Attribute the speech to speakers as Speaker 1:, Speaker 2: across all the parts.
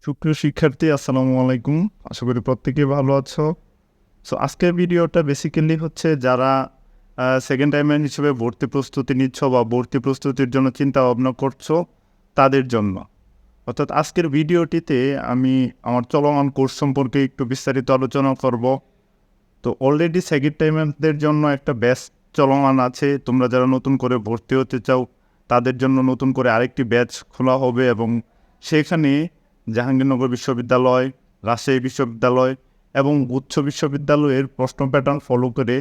Speaker 1: সুপ্রিয় শিক্ষার্থী, আসসালামু আলাইকুম। আশা করি প্রত্যেকেই ভালো আছো। সো আজকের ভিডিওটা বেসিক্যালি হচ্ছে যারা সেকেন্ড টাইমার হিসেবে ভর্তি প্রস্তুতি নিচ্ছ বা ভর্তি প্রস্তুতির জন্য চিন্তা ভাবনা করছো তাদের জন্য। অর্থাৎ আজকের ভিডিওটিতে আমি আমার চলমান কোর্স সম্পর্কে একটু বিস্তারিত আলোচনা করব। তো অলরেডি সেকেন্ড টাইমারদের জন্য একটা ব্যাচ চলমান আছে। তোমরা যারা নতুন করে ভর্তি হতে চাও তাদের জন্য নতুন করে আরেকটি ব্যাচ খোলা হবে এবং সেখানে জাহাঙ্গীরনগর বিশ্ববিদ্যালয়, রাজশাহী বিশ্ববিদ্যালয় এবং গুচ্ছ বিশ্ববিদ্যালয়ের প্রশ্ন প্যাটার্ন ফলো করে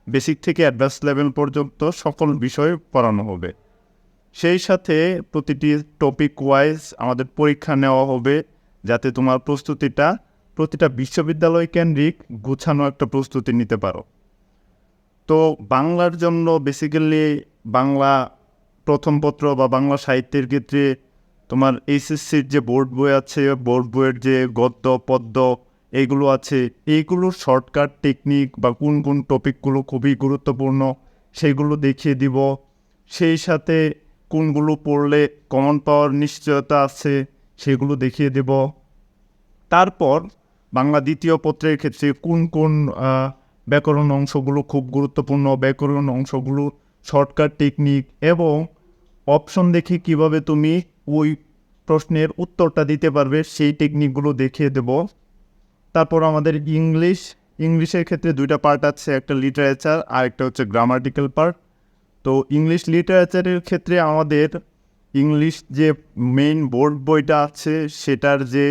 Speaker 1: বেসিক থেকে অ্যাডভান্স লেভেল পর্যন্ত সকল বিষয় পড়ানো হবে। সেই সাথে প্রতিটি টপিক ওয়াইজ আমাদের পরীক্ষা নেওয়া হবে, যাতে তোমার প্রস্তুতিটা প্রতিটা বিশ্ববিদ্যালয় কেন্দ্রিক গুছানো একটা প্রস্তুতি নিতে পারো। তো বাংলার জন্য বেসিক্যালি বাংলা প্রথম পত্র বা বাংলা সাহিত্যের ক্ষেত্রে তোমার এইচএসসির যে বোর্ড বই আছে, বোর্ড বইয়ের যে গদ্য পদ্য এইগুলো আছে, এইগুলোর শর্টকাট টেকনিক বা কোন কোন টপিকগুলো খুবই গুরুত্বপূর্ণ সেইগুলো দেখিয়ে দিব। সেই সাথে কোনগুলো পড়লে কমন পাওয়ার নিশ্চয়তা আছে সেগুলো দেখিয়ে দেব। তারপর বাংলা দ্বিতীয় পত্রের ক্ষেত্রে কোন কোন ব্যাকরণ অংশগুলো খুব গুরুত্বপূর্ণ, ব্যাকরণ অংশগুলো শর্টকাট টেকনিক এবং অপশন দেখে কিভাবে তুমি ওই প্রশ্নের উত্তরটা দিতে পারবে সেই টেকনিকগুলো দেখিয়ে দেব। তারপর আমাদের ইংলিশের ক্ষেত্রে দুইটা পার্ট আছে, একটা লিটারেচার আর একটা হচ্ছে গ্রামাটিক্যাল পার্ট। তো ইংলিশ লিটারেচারের ক্ষেত্রে আমাদের ইংলিশ যে মেইন বোর্ড বইটা আছে সেটার যে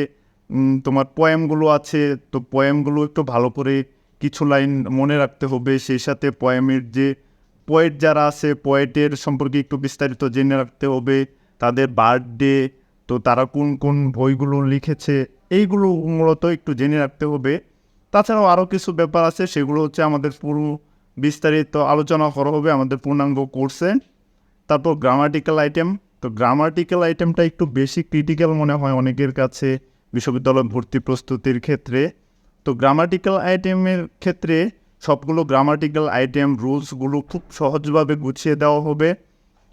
Speaker 1: তোমার পোয়েমগুলো আছে, তো পোয়েমগুলো একটু ভালো করে কিছু লাইন মনে রাখতে হবে। সেই সাথে পোয়েমের যে পোয়েট যারা আছে পোয়েটের সম্পর্কে একটু বিস্তারিত জেনে রাখতে হবে, তাদের বার্থডে, তো তারা কোন কোন বইগুলো লিখেছে এইগুলো মূলত একটু জেনে রাখতে হবে। তাছাড়াও আরও কিছু ব্যাপার আছে, সেগুলো হচ্ছে আমাদের পুরো বিস্তারিত আলোচনা করা হবে আমাদের পূর্ণাঙ্গ কোর্সে। তারপর গ্রামাটিক্যাল আইটেম, তো গ্রামাটিক্যাল আইটেমটা একটু বেশি ক্রিটিক্যাল মনে হয় অনেকের কাছে বিশ্ববিদ্যালয় ভর্তি প্রস্তুতির ক্ষেত্রে। তো গ্রামাটিক্যাল আইটেমের ক্ষেত্রে সবগুলো গ্রামাটিক্যাল আইটেম রুলসগুলো খুব সহজভাবে গুছিয়ে দেওয়া হবে।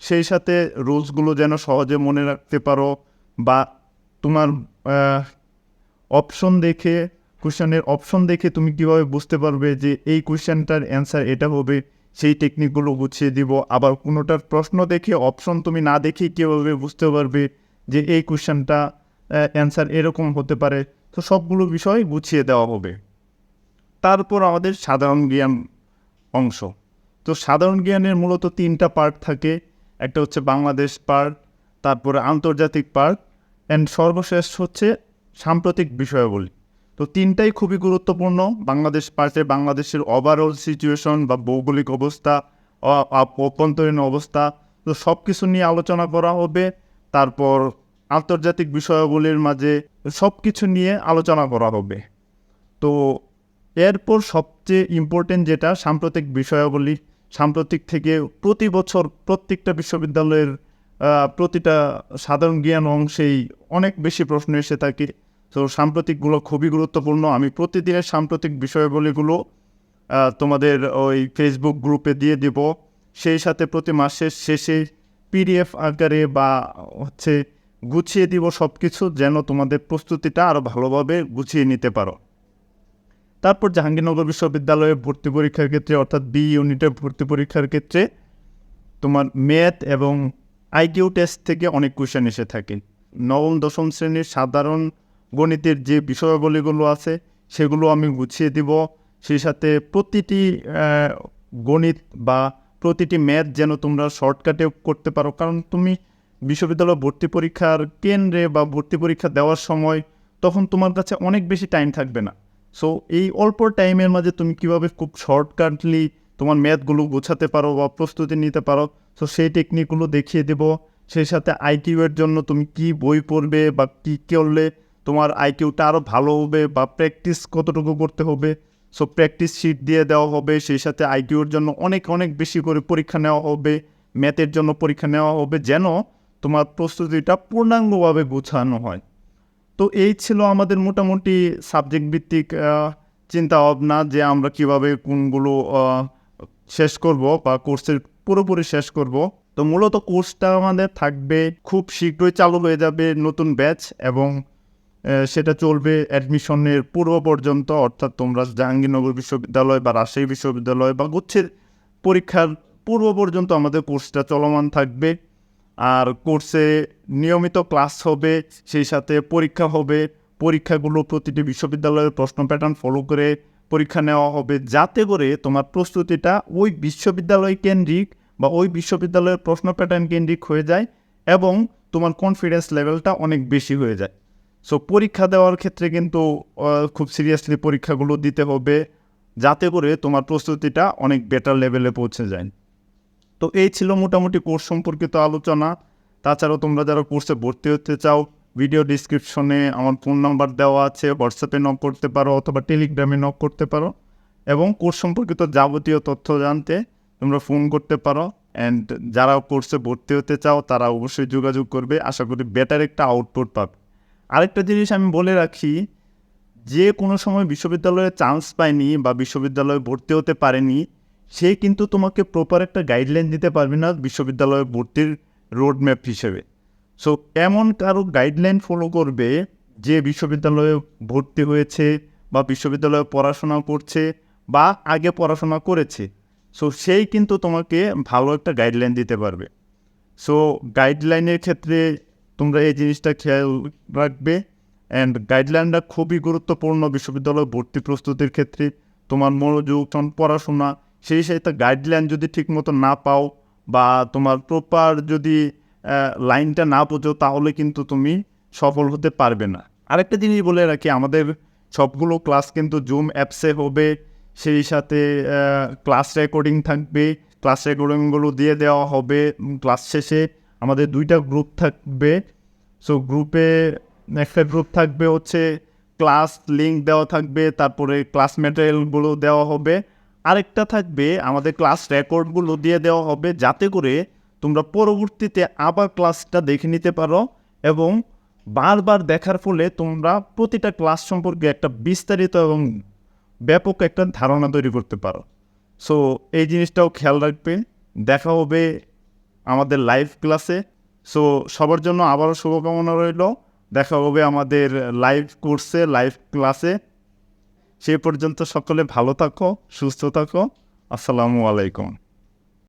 Speaker 1: সেই সাথে রুলসগুলো যেন সহজে মনে রাখতে পারো বা তোমার অপশন দেখে কোশ্চেনের অপশন দেখে তুমি কীভাবে বুঝতে পারবে যে এই কোশ্চেনটার অ্যান্সার এটা হবে, সেই টেকনিকগুলো গুছিয়ে দিব। আবার কোনোটার প্রশ্ন দেখে অপশন তুমি না দেখেই কীভাবে বুঝতে পারবে যে এই কোশ্চেনটা অ্যান্সার এরকম হতে পারে। তো সবগুলো বিষয় গুছিয়ে দেওয়া হবে। তারপর আমাদের সাধারণ জ্ঞান অংশ। তো সাধারণ জ্ঞানের মূলত তিনটা পার্ট থাকে, একটা হচ্ছে বাংলাদেশ পার্ট, তারপরে আন্তর্জাতিক পার্ট অ্যান্ড সর্বশেষ হচ্ছে সাম্প্রতিক বিষয়াবলী। তো তিনটাই খুবই গুরুত্বপূর্ণ। বাংলাদেশ পার্টে বাংলাদেশের ওভারঅল সিচুয়েশন বা ভৌগোলিক অবস্থা, অভ্যন্তরীণ অবস্থা, তো সব কিছু নিয়ে আলোচনা করা হবে। তারপর আন্তর্জাতিক বিষয়াবলীর মাঝে সব কিছু নিয়ে আলোচনা করা হবে। তো এরপর সবচেয়ে ইম্পর্টেন্ট যেটা সাম্প্রতিক বিষয়াবলী, সাম্প্রতিক থেকে প্রতি বছর প্রত্যেকটা বিশ্ববিদ্যালয়ের প্রতিটা সাধারণ জ্ঞান অংশেই অনেক বেশি প্রশ্ন এসে থাকে। তো সাম্প্রতিকগুলো খুবই গুরুত্বপূর্ণ। আমি প্রতিদিনের সাম্প্রতিক বিষয়াবলীগুলো তোমাদের ওই ফেসবুক গ্রুপে দিয়ে দেব। সেই সাথে প্রতি মাসের শেষে পিডিএফ আকারে বা হচ্ছে গুছিয়ে দিব সব কিছু, যেন তোমাদের প্রস্তুতিটা আরও ভালোভাবে গুছিয়ে নিতে পারো। তারপর জাহাঙ্গীরনগর বিশ্ববিদ্যালয়ে ভর্তি পরীক্ষার ক্ষেত্রে অর্থাৎ বি ইউনিটের ভর্তি পরীক্ষার ক্ষেত্রে তোমার ম্যাথ এবং আইকিউ টেস্ট থেকে অনেক কোয়েশ্চেন এসে থাকে। নবম দশম শ্রেণীর সাধারণ গণিতের যে বিষয়াবলীগুলো আছে সেগুলো আমি গুছিয়ে দিব। সেই সাথে প্রতিটি গণিত বা প্রতিটি ম্যাথ যেন তোমরা শর্টকাটে করতে পারো, কারণ তুমি বিশ্ববিদ্যালয় ভর্তি পরীক্ষার কেন্দ্রে বা ভর্তি পরীক্ষা দেওয়ার সময় তখন তোমার কাছে অনেক বেশি টাইম থাকবে না। সো এই অল্প টাইমের মাঝে তুমি কীভাবে খুব শর্টকাটলি তোমার ম্যাথগুলো গোছাতে পারো বা প্রস্তুতি নিতে পারো, সো সেই টেকনিকগুলো দেখিয়ে দেব। সেই সাথে আইকিউয়ের জন্য তুমি কি বই পড়বে বা কী করলে তোমার আইকিউটা আরও ভালো হবে বা প্র্যাকটিস কতটুকু করতে হবে, সো প্র্যাকটিস শিট দিয়ে দেওয়া হবে। সেই সাথে আইকিউর জন্য অনেক অনেক বেশি করে পরীক্ষা নেওয়া হবে, ম্যাথের জন্য পরীক্ষা নেওয়া হবে, যেন তোমার প্রস্তুতিটা পূর্ণাঙ্গভাবে গোছানো হয়। তো এই ছিল আমাদের মোটামুটি সাবজেক্ট ভিত্তিক চিন্তা ভাবনা যে আমরা কিভাবে কোনগুলো শেষ করব বা কোর্সের পুরোপুরি শেষ করব। তো মূলত কোর্সটা আমাদের থাকবে, খুব শীঘ্রই চালু হয়ে যাবে নতুন ব্যাচ এবং সেটা চলবে অ্যাডমিশনের পূর্ব পর্যন্ত, অর্থাৎ তোমরা জাহাঙ্গীরনগর বিশ্ববিদ্যালয় বা রাজশাহী বিশ্ববিদ্যালয় বা গুচ্ছের পরীক্ষার পূর্ব পর্যন্ত আমাদের কোর্সটা চলমান থাকবে। আর কোর্সে নিয়মিত ক্লাস হবে, সেই সাথে পরীক্ষা হবে। পরীক্ষাগুলো প্রতিটি বিশ্ববিদ্যালয়ের প্রশ্ন প্যাটার্ন ফলো করে পরীক্ষা নেওয়া হবে, যাতে করে তোমার প্রস্তুতিটা ওই বিশ্ববিদ্যালয় কেন্দ্রিক বা ওই বিশ্ববিদ্যালয়ের প্রশ্ন প্যাটার্ন কেন্দ্রিক হয়ে যায় এবং তোমার কনফিডেন্স লেভেলটা অনেক বেশি হয়ে যায়। সো পরীক্ষা দেওয়ার ক্ষেত্রে কিন্তু খুব সিরিয়াসলি পরীক্ষাগুলো দিতে হবে, যাতে করে তোমার প্রস্তুতিটা অনেক বেটার লেভেলে পৌঁছে যায়। তো এই ছিল মোটামুটি কোর্স সম্পর্কিত আলোচনা। তাছাড়াও তোমরা যারা কোর্সে ভর্তি হতে চাও, ভিডিও ডিসক্রিপশনে আমার ফোন নাম্বার দেওয়া আছে, হোয়াটসঅ্যাপে নক করতে পারো অথবা টেলিগ্রামে নক করতে পারো, এবং কোর্স সম্পর্কিত যাবতীয় তথ্য জানতে তোমরা ফোন করতে পারো। অ্যান্ড যারা কোর্সে ভর্তি হতে চাও তারা অবশ্যই যোগাযোগ করবে, আশা করি বেটার একটা আউটপুট পাবে। আরেকটা জিনিস আমি বলে রাখি, যে কোনো সময় বিশ্ববিদ্যালয়ে চান্স পায়নি বা বিশ্ববিদ্যালয়ে ভর্তি হতে পারেনি, সে কিন্তু তোমাকে প্রপার একটা গাইডলাইন দিতে পারবে না বিশ্ববিদ্যালয়ে ভর্তির রোড ম্যাপ হিসেবে। সো এমন কারো গাইডলাইন ফলো করবে যে বিশ্ববিদ্যালয়ে ভর্তি হয়েছে বা বিশ্ববিদ্যালয়ে পড়াশোনা করছে বা আগে পড়াশোনা করেছে। সো সেই কিন্তু তোমাকে ভালো একটা গাইডলাইন দিতে পারবে। সো গাইডলাইনের ক্ষেত্রে তোমরা এই জিনিসটা খেয়াল রাখবে। অ্যান্ড গাইডলাইনটা খুবই গুরুত্বপূর্ণ বিশ্ববিদ্যালয় ভর্তি প্রস্তুতির ক্ষেত্রে। তোমার মনোযোগ, তোমার পড়াশোনা, সেই সাথে গাইডলাইন যদি ঠিকমতো না পাও বা তোমার প্রপার যদি লাইনটা না বোঝো, তাহলে কিন্তু তুমি সফল হতে পারবে না। আরেকটা জিনিস বলে রাখি, আমাদের সবগুলো ক্লাস কিন্তু জুম অ্যাপসে হবে, সেই সাথে ক্লাস রেকর্ডিং থাকবে। ক্লাস রেকর্ডিংগুলো দিয়ে দেওয়া হবে ক্লাস শেষে। আমাদের 2টা গ্রুপ থাকবে। সো গ্রুপে একটা গ্রুপ থাকবে হচ্ছে ক্লাস লিঙ্ক দেওয়া থাকবে, তারপরে ক্লাস ম্যাটেরিয়ালগুলো দেওয়া হবে। আরেকটা থাকবে আমাদের ক্লাস রেকর্ডগুলো দিয়ে দেওয়া হবে, যাতে করে তোমরা পরবর্তীতে আবার ক্লাসটা দেখে নিতে পারো এবং বারবার দেখার ফলে তোমরা প্রতিটা ক্লাস সম্পর্কে একটা বিস্তারিত এবং ব্যাপক একটা ধারণা তৈরি করতে পারো। সো এই জিনিসটাও খেয়াল রাখবে। দেখা হবে আমাদের লাইভ ক্লাসে। সো সবার জন্য আবারও শুভকামনা রইল। দেখা হবে আমাদের লাইভ কোর্সে, লাইভ ক্লাসে। সেই পর্যন্ত সকলে ভালো থাকো, সুস্থ থাকো। আসসালামু আলাইকুম।